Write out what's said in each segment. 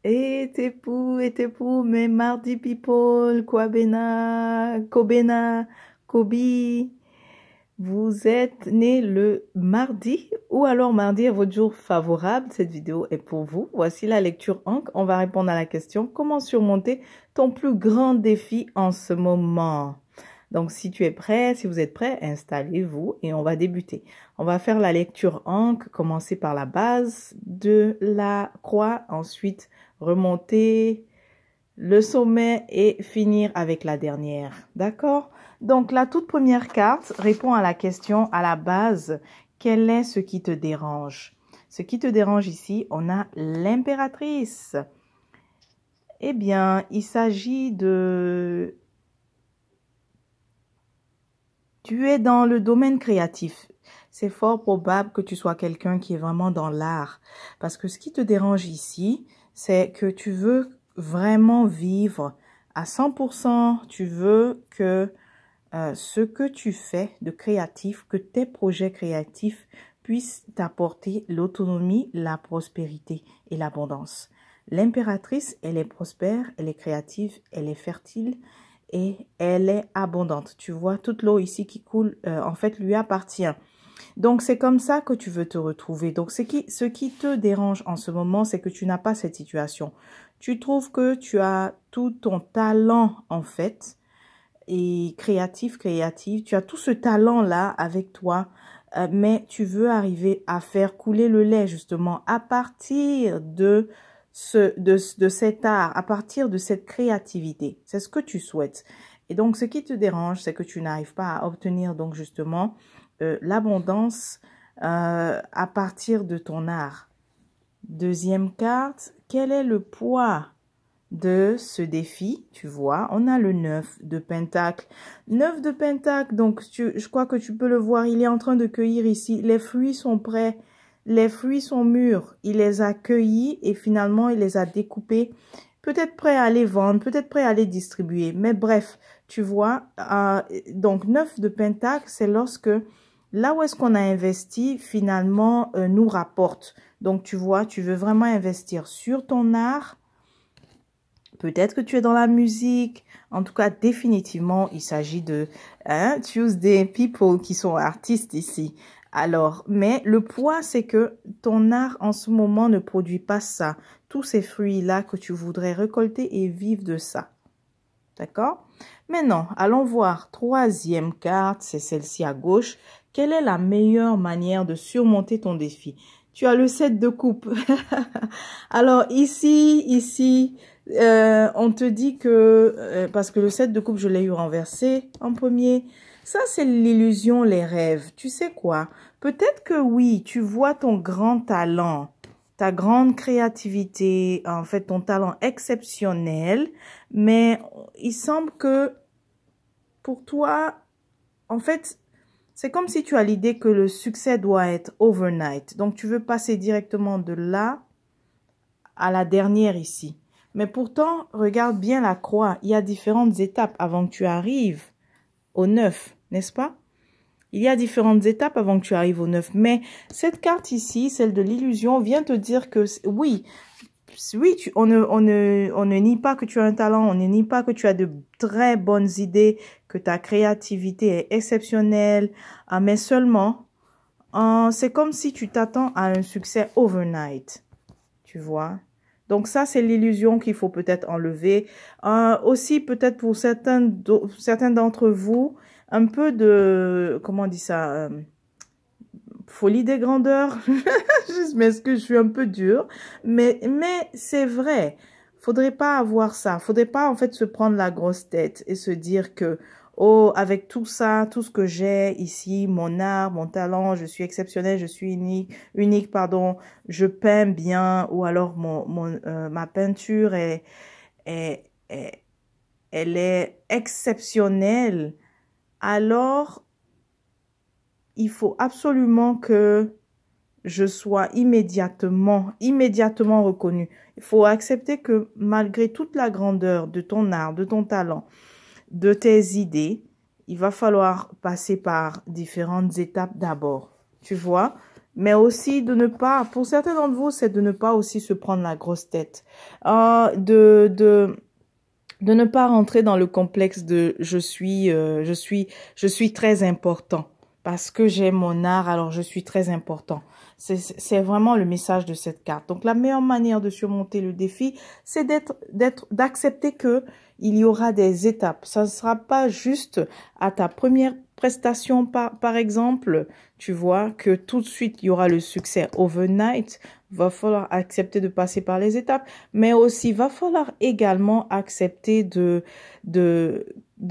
Et t'es pour, mes mardi people, Kwabena, Kobena, Kobi. Vous êtes né le mardi ou alors mardi est votre jour favorable. Cette vidéo est pour vous. Voici la lecture Ankh. On va répondre à la question: comment surmonter ton plus grand défi en ce moment? Donc, si tu es prêt, si vous êtes prêt, installez-vous et on va débuter. On va faire la lecture Ankh, commencer par la base de la croix, ensuite remonter le sommet et finir avec la dernière. D'accord? Donc, la toute première carte répond à la question à la base: quel est ce qui te dérange? Ce qui te dérange ici, on a l'impératrice. Eh bien, il s'agit de... Tu es dans le domaine créatif. C'est fort probable que tu sois quelqu'un qui est vraiment dans l'art. Parce que ce qui te dérange ici, c'est que tu veux vraiment vivre à 100%. Tu veux que ce que tu fais de créatif, que tes projets créatifs puissent t'apporter l'autonomie, la prospérité et l'abondance. L'impératrice, elle est prospère, elle est créative, elle est fertile et elle est abondante. Tu vois, toute l'eau ici qui coule, en fait, lui appartient. Donc, c'est comme ça que tu veux te retrouver. Donc, ce qui te dérange en ce moment, c'est que tu n'as pas cette situation. Tu trouves que tu as tout ton talent, en fait, et créatif, tu as tout ce talent-là avec toi, mais tu veux arriver à faire couler le lait, justement, à partir de cet art, à partir de cette créativité. C'est ce que tu souhaites. Et donc, ce qui te dérange, c'est que tu n'arrives pas à obtenir, donc, justement, l'abondance à partir de ton art. Deuxième carte, quel est le poids de ce défi? Tu vois, on a le 9 de Pentacle. 9 de Pentacle, donc je crois que tu peux le voir, il est en train de cueillir ici. Les fruits sont prêts, les fruits sont mûrs. Il les a cueillis et finalement, il les a découpés. Peut-être prêt à les vendre, peut-être prêt à les distribuer. Mais bref, tu vois, donc 9 de Pentacle, c'est lorsque là où est-ce qu'on a investi, finalement, nous rapporte. Donc, tu vois, tu veux vraiment investir sur ton art. Peut-être que tu es dans la musique. En tout cas, définitivement, il s'agit de Tuesday people qui sont artistes ici. Alors, mais le point, c'est que ton art en ce moment ne produit pas ça. Tous ces fruits-là que tu voudrais récolter et vivre de ça. D'accord? Maintenant, allons voir. Troisième carte, c'est celle-ci à gauche. Quelle est la meilleure manière de surmonter ton défi? Tu as le 7 de coupe. Alors, ici, on te dit que, parce que le 7 de coupe, je l'ai eu renversé en premier. Ça, c'est l'illusion, les rêves. Tu sais quoi? Peut-être que oui, tu vois ton grand talent, ta grande créativité, en fait, ton talent exceptionnel, mais il semble que pour toi, en fait, c'est comme si tu as l'idée que le succès doit être overnight. Donc, tu veux passer directement de là à la dernière ici. Mais pourtant, regarde bien la croix. Il y a différentes étapes avant que tu arrives au 9, n'est-ce pas? Il y a différentes étapes avant que tu arrives au 9. Mais cette carte ici, celle de l'illusion, vient te dire que oui, on ne nie pas que tu as un talent, on ne nie pas que tu as de très bonnes idées, que ta créativité est exceptionnelle, mais seulement, c'est comme si tu t'attends à un succès overnight, tu vois. Donc ça, c'est l'illusion qu'il faut peut-être enlever. Aussi, peut-être pour certains d'entre vous, un peu de, comment on dit ça, folie des grandeurs. Je m'excuse, je suis un peu dure. Mais c'est vrai. Faudrait pas avoir ça. Faudrait pas, en fait, se prendre la grosse tête et se dire que, oh, avec tout ça, tout ce que j'ai ici, mon art, mon talent, je suis exceptionnel, je suis unique, pardon, je peins bien, ou alors ma peinture est, elle est exceptionnelle. Alors, il faut absolument que je sois immédiatement reconnue. Il faut accepter que malgré toute la grandeur de ton art, de ton talent, de tes idées, il va falloir passer par différentes étapes d'abord. Tu vois? Mais aussi de ne pas, pour certains d'entre vous, c'est de ne pas aussi se prendre la grosse tête. De ne pas rentrer dans le complexe de je suis très important parce que j'ai mon art, alors je suis très important. C'est vraiment le message de cette carte. Donc la meilleure manière de surmonter le défi, c'est d'accepter que il y aura des étapes. Ça ne sera pas juste à ta première prestation par exemple, tu vois que tout de suite il y aura le succès overnight. Va falloir accepter de passer par les étapes, mais aussi va falloir également accepter de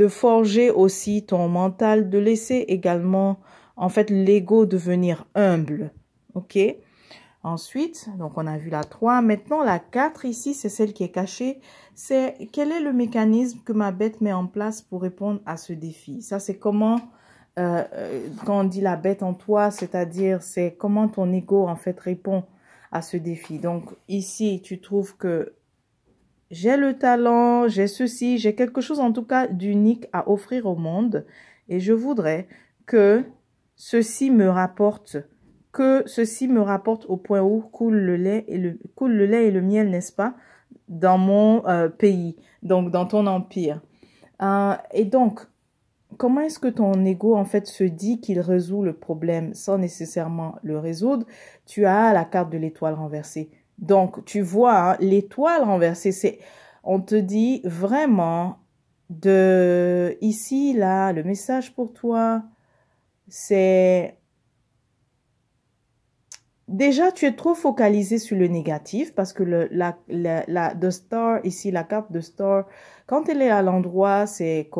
forger aussi ton mental, de laisser également, en fait, l'ego devenir humble. OK? Ensuite, donc on a vu la 3. Maintenant, la 4 ici, c'est celle qui est cachée. C'est quel est le mécanisme que ma bête met en place pour répondre à ce défi? Ça, c'est comment, quand on dit la bête en toi, c'est-à-dire c'est comment ton ego, en fait, répond à ce défi. Donc, ici, tu trouves que j'ai le talent, j'ai ceci, j'ai quelque chose en tout cas d'unique à offrir au monde et je voudrais que ceci me rapporte, au point où coule le lait et le miel, n'est-ce pas, dans mon pays, donc dans ton empire. Et donc, comment est-ce que ton ego, en fait, se dit qu'il résout le problème sans nécessairement le résoudre? Tu as la carte de l'étoile renversée. Donc, tu vois, hein, l'étoile renversée, on te dit vraiment ici, là, le message pour toi, c'est, déjà, tu es trop focalisé sur le négatif parce que the star, ici, la carte de star, quand elle est à l'endroit, c'est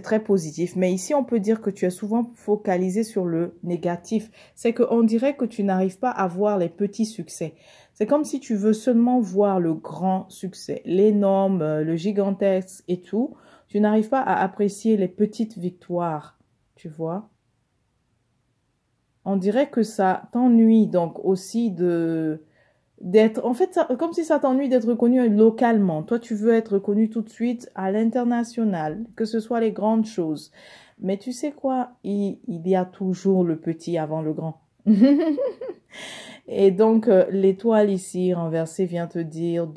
très positif. Mais ici, on peut dire que tu es souvent focalisé sur le négatif. C'est qu'on dirait que tu n'arrives pas à voir les petits succès. C'est comme si tu veux seulement voir le grand succès, l'énorme, le gigantesque et tout. Tu n'arrives pas à apprécier les petites victoires, tu vois. On dirait que ça t'ennuie donc aussi d'être, en fait, comme si ça t'ennuie d'être reconnu localement. Toi, tu veux être reconnu tout de suite à l'international, que ce soit les grandes choses. Mais tu sais quoi? Il y a toujours le petit avant le grand. Et donc, l'étoile ici renversée vient te dire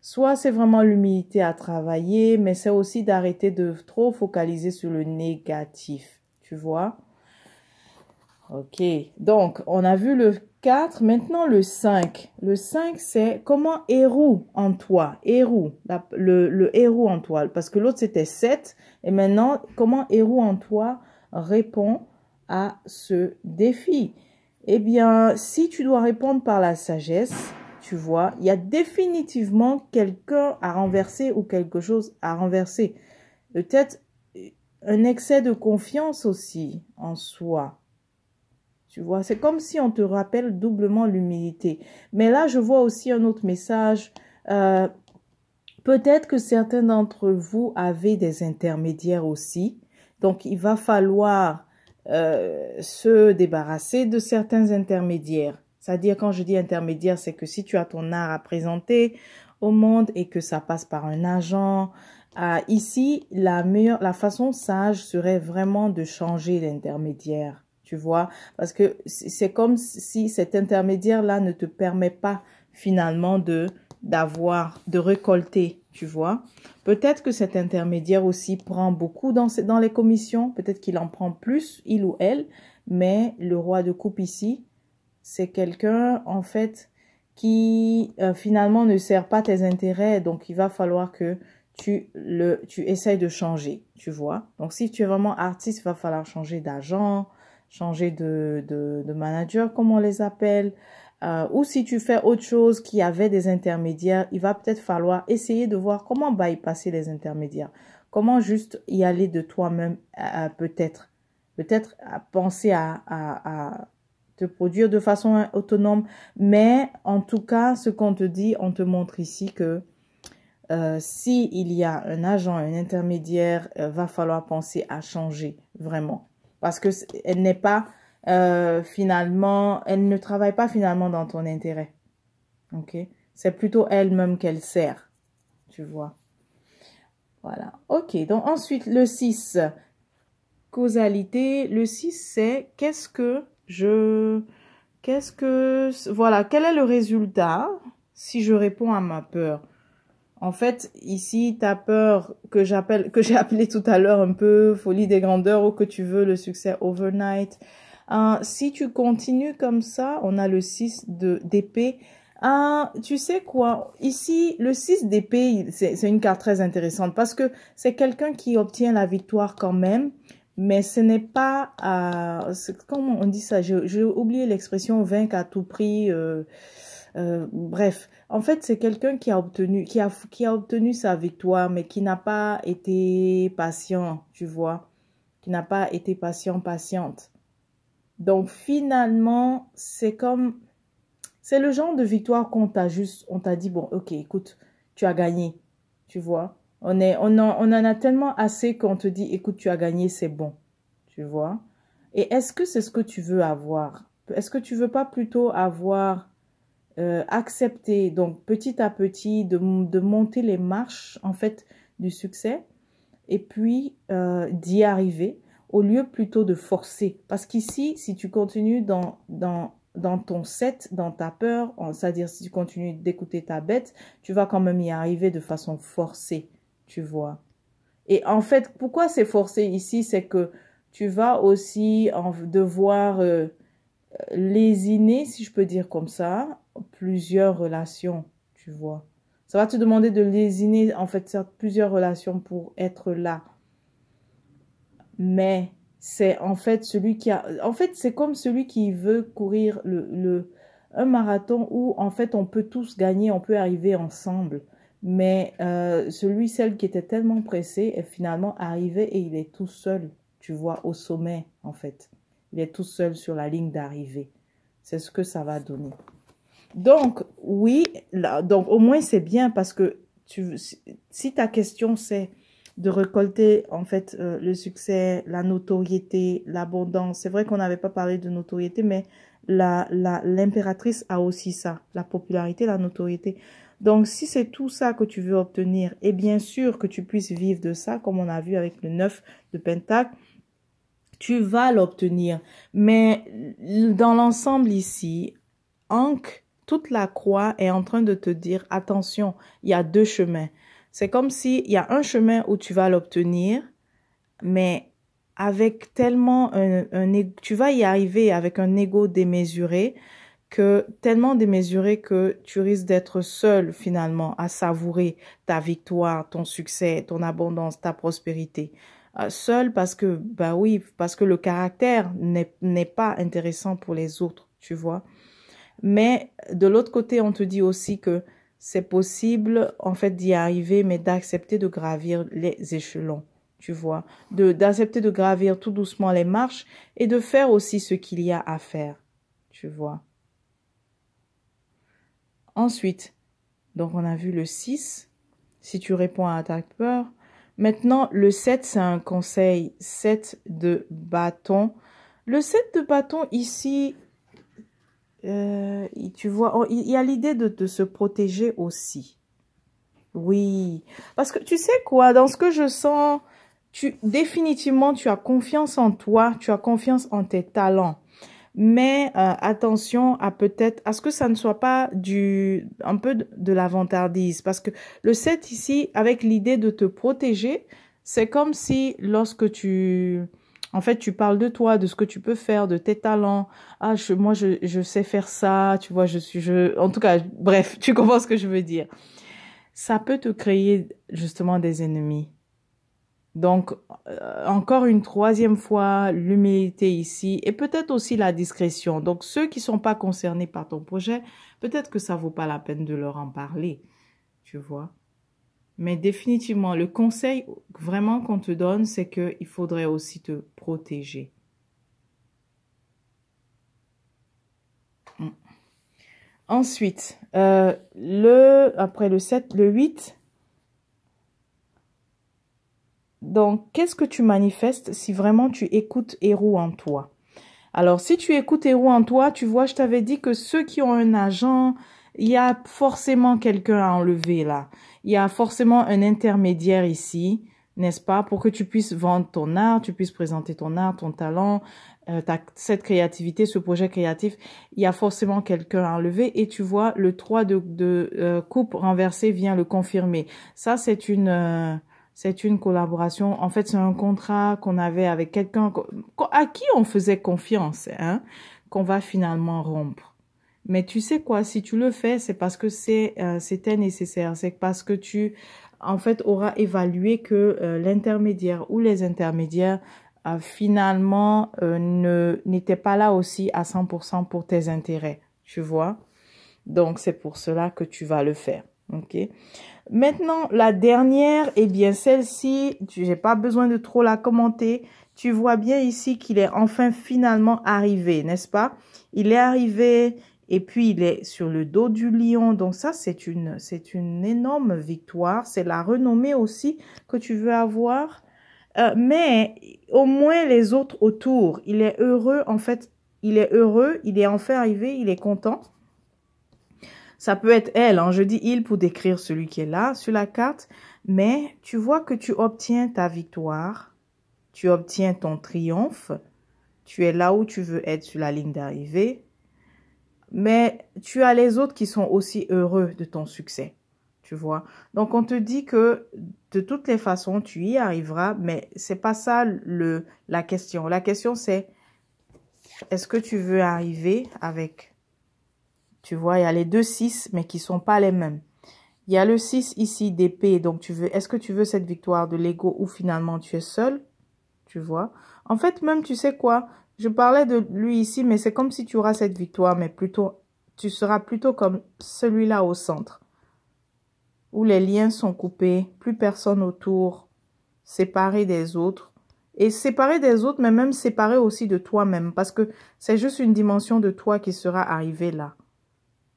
soit c'est vraiment l'humilité à travailler, mais c'est aussi d'arrêter de trop focaliser sur le négatif. Tu vois? Ok, donc on a vu le 4, maintenant le 5. Le 5, c'est comment héros en toi, héros, le héros en toi, parce que l'autre c'était 7, et maintenant comment héros en toi répond à ce défi. Eh bien, si tu dois répondre par la sagesse, tu vois, il y a définitivement quelqu'un à renverser ou quelque chose à renverser. Peut-être un excès de confiance aussi en soi. Tu vois, c'est comme si on te rappelle doublement l'humilité. Mais là, je vois aussi un autre message. Peut-être que certains d'entre vous avaient des intermédiaires aussi. Donc, il va falloir se débarrasser de certains intermédiaires. C'est-à-dire, quand je dis intermédiaire, c'est que si tu as ton art à présenter au monde et que ça passe par un agent, ici, la façon sage serait vraiment de changer d'intermédiaire. Tu vois, parce que c'est comme si cet intermédiaire-là ne te permet pas finalement de récolter, tu vois. Peut-être que cet intermédiaire aussi prend beaucoup dans les commissions, peut-être qu'il en prend plus, il ou elle, mais le roi de coupe ici, c'est quelqu'un en fait qui finalement ne sert pas tes intérêts, donc il va falloir que tu essayes de changer, tu vois. Donc si tu es vraiment artiste, il va falloir changer d'agent, changer de manager, comme on les appelle, ou si tu fais autre chose qui avait des intermédiaires, il va peut-être falloir essayer de voir comment bypasser les intermédiaires, comment juste y aller de toi-même, peut-être penser à te produire de façon autonome, mais en tout cas, ce qu'on te dit, on te montre ici que si il y a un agent, un intermédiaire, va falloir penser à changer vraiment. Parce que elle n'est pas finalement, elle ne travaille pas finalement dans ton intérêt. Ok? C'est plutôt elle-même qu'elle sert. Tu vois? Voilà. Ok. Donc ensuite, le 6. causalité, le 6, c'est voilà, quel est le résultat si je réponds à ma peur? En fait, ici, ta peur que j'ai appelé tout à l'heure un peu folie des grandeurs ou que tu veux le succès overnight. Si tu continues comme ça, on a le 6 d'épée. Tu sais quoi? Ici, le 6 d'épée, c'est une carte très intéressante parce que c'est quelqu'un qui obtient la victoire quand même, mais ce n'est pas, comment on dit ça? J'ai oublié l'expression vaincre à tout prix. Bref, en fait, c'est quelqu'un qui a obtenu sa victoire, mais qui n'a pas été patient, tu vois, qui n'a pas été patiente. Donc, finalement, c'est le genre de victoire on t'a dit, bon, ok, écoute, tu as gagné, tu vois. On en a tellement assez qu'on te dit, écoute, tu as gagné, c'est bon, tu vois. Et est-ce que c'est ce que tu veux avoir? Est-ce que tu veux pas plutôt avoir accepter, donc petit à petit, de monter les marches, en fait, du succès, et puis d'y arriver, au lieu plutôt de forcer. Parce qu'ici, si tu continues dans ton 7, dans ta peur, c'est-à-dire si tu continues d'écouter ta bête, tu vas quand même y arriver de façon forcée, tu vois. Et en fait, pourquoi c'est forcé ici? C'est que tu vas aussi devoir lésiner, si je peux dire comme ça, plusieurs relations, tu vois. Ça va te demander de lésiner, en fait, plusieurs relations pour être là. Mais c'est en fait c'est comme celui qui veut courir un marathon où, en fait, on peut tous gagner, on peut arriver ensemble. Mais celle qui était tellement pressé est finalement arrivé et il est tout seul, tu vois, au sommet, en fait. Il est tout seul sur la ligne d'arrivée. C'est ce que ça va donner. Donc, oui, donc au moins c'est bien parce que si ta question c'est de récolter en fait le succès, la notoriété, l'abondance. C'est vrai qu'on n'avait pas parlé de notoriété, mais l'impératrice a aussi ça, la popularité, la notoriété. Donc, si c'est tout ça que tu veux obtenir, et bien sûr que tu puisses vivre de ça, comme on a vu avec le 9 de Pentacle, tu vas l'obtenir. Mais dans l'ensemble ici, Ankh, toute la croix est en train de te dire, attention, il y a deux chemins. C'est comme s'il y a un chemin où tu vas l'obtenir, mais avec tellement tu vas y arriver avec un ego démesuré, tellement démesuré que tu risques d'être seul finalement à savourer ta victoire, ton succès, ton abondance, ta prospérité. Seul parce que, bah oui, parce que le caractère n'est pas intéressant pour les autres, tu vois. Mais de l'autre côté, on te dit aussi que c'est possible, en fait, d'y arriver, mais d'accepter de gravir les échelons, tu vois. D'accepter de gravir tout doucement les marches et de faire aussi ce qu'il y a à faire, tu vois. Ensuite, donc on a vu le 6, si tu réponds à ta peur. Maintenant, le 7, c'est un conseil, 7 de bâton. Le 7 de bâton ici, tu vois, il y a l'idée de se protéger aussi. Oui, parce que tu sais quoi, dans ce que je sens, définitivement, tu as confiance en toi, tu as confiance en tes talents. Mais attention à ce que ça ne soit pas un peu de la vantardise. Parce que le 7 ici, avec l'idée de te protéger, c'est comme si lorsque en fait, tu parles de toi, de ce que tu peux faire, de tes talents. Ah, moi, je sais faire ça, tu vois, en tout cas, bref, tu comprends ce que je veux dire. Ça peut te créer justement des ennemis. Donc, encore une troisième fois, l'humilité ici et peut-être aussi la discrétion. Donc, ceux qui ne sont pas concernés par ton projet, peut-être que ça ne vaut pas la peine de leur en parler, tu vois. Mais définitivement, le conseil vraiment qu'on te donne, c'est qu'il faudrait aussi te protéger. Ensuite, après le 7, le 8... Donc, qu'est-ce que tu manifestes si vraiment tu écoutes Héros en toi? Alors, si tu écoutes Héros en toi, tu vois, je t'avais dit que ceux qui ont un agent, il y a forcément quelqu'un à enlever là. Il y a forcément un intermédiaire ici, n'est-ce pas? Pour que tu puisses vendre ton art, tu puisses présenter ton art, ton talent, cette créativité, ce projet créatif, il y a forcément quelqu'un à enlever et tu vois, le 3 de coupe renversé vient le confirmer. Ça, c'est une collaboration. En fait, c'est un contrat qu'on avait avec quelqu'un à qui on faisait confiance, hein, qu'on va finalement rompre. Mais tu sais quoi, si tu le fais, c'est parce que c'était nécessaire. C'est parce que tu, en fait, auras évalué que l'intermédiaire ou les intermédiaires finalement n'étaient pas là aussi à 100% pour tes intérêts, tu vois. Donc, c'est pour cela que tu vas le faire, ok? Maintenant, la dernière, eh bien, celle-ci, j'ai pas besoin de trop la commenter. Tu vois bien ici qu'il est enfin finalement arrivé, n'est-ce pas? Il est arrivé et puis il est sur le dos du lion. Donc ça, c'est une énorme victoire. C'est la renommée aussi que tu veux avoir. Mais au moins les autres autour, il est heureux, en fait, il est heureux, il est enfin arrivé, il est content. Ça peut être elle, hein, je dis il pour décrire celui qui est là sur la carte, mais tu vois que tu obtiens ta victoire, tu obtiens ton triomphe, tu es là où tu veux être sur la ligne d'arrivée, mais tu as les autres qui sont aussi heureux de ton succès, tu vois. Donc on te dit que de toutes les façons, tu y arriveras, mais c'est pas ça la question. La question c'est, est-ce que tu veux arriver avec... Tu vois, il y a les deux 6, mais qui sont pas les mêmes. Il y a le 6 ici d'épée, donc est-ce que tu veux cette victoire de l'ego ou finalement tu es seul? Tu vois. En fait, même, tu sais quoi? Je parlais de lui ici, mais c'est comme si tu auras cette victoire, mais plutôt, tu seras plutôt comme celui-là au centre. Où les liens sont coupés, plus personne autour, séparé des autres. Et séparé des autres, mais même séparé aussi de toi-même, parce que c'est juste une dimension de toi qui sera arrivée là.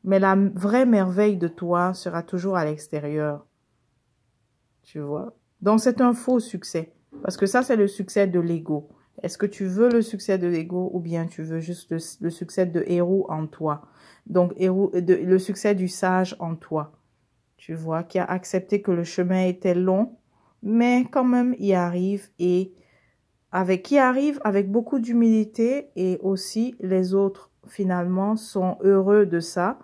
Mais la vraie merveille de toi sera toujours à l'extérieur. Tu vois? Donc, c'est un faux succès. Parce que ça, c'est le succès de l'ego. Est-ce que tu veux le succès de l'ego ou bien tu veux juste le succès de héros en toi? Donc, le succès du sage en toi. Tu vois? Qui a accepté que le chemin était long, mais quand même, il arrive qui arrive avec beaucoup d'humilité et aussi les autres, finalement, sont heureux de ça.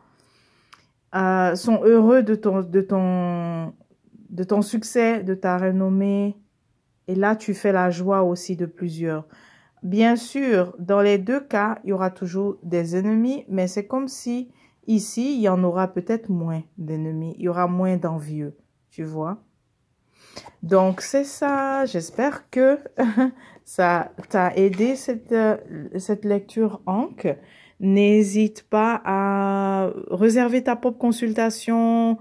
Sont heureux de ton succès, de ta renommée. Et là, tu fais la joie aussi de plusieurs. Bien sûr, dans les deux cas, il y aura toujours des ennemis, mais c'est comme si ici, il y en aura peut-être moins d'ennemis. Il y aura moins d'envieux, tu vois. Donc, c'est ça. J'espère que ça t'a aidé cette lecture Ankh. N'hésite pas à réserver ta propre consultation.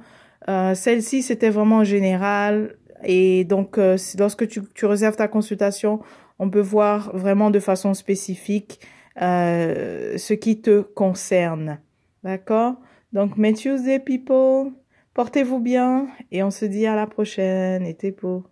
Celle-ci, c'était vraiment général. Et donc, lorsque tu réserves ta consultation, on peut voir vraiment de façon spécifique ce qui te concerne. D'accord? Donc, May Tuesday, people, portez-vous bien et on se dit à la prochaine. Et t'es beau.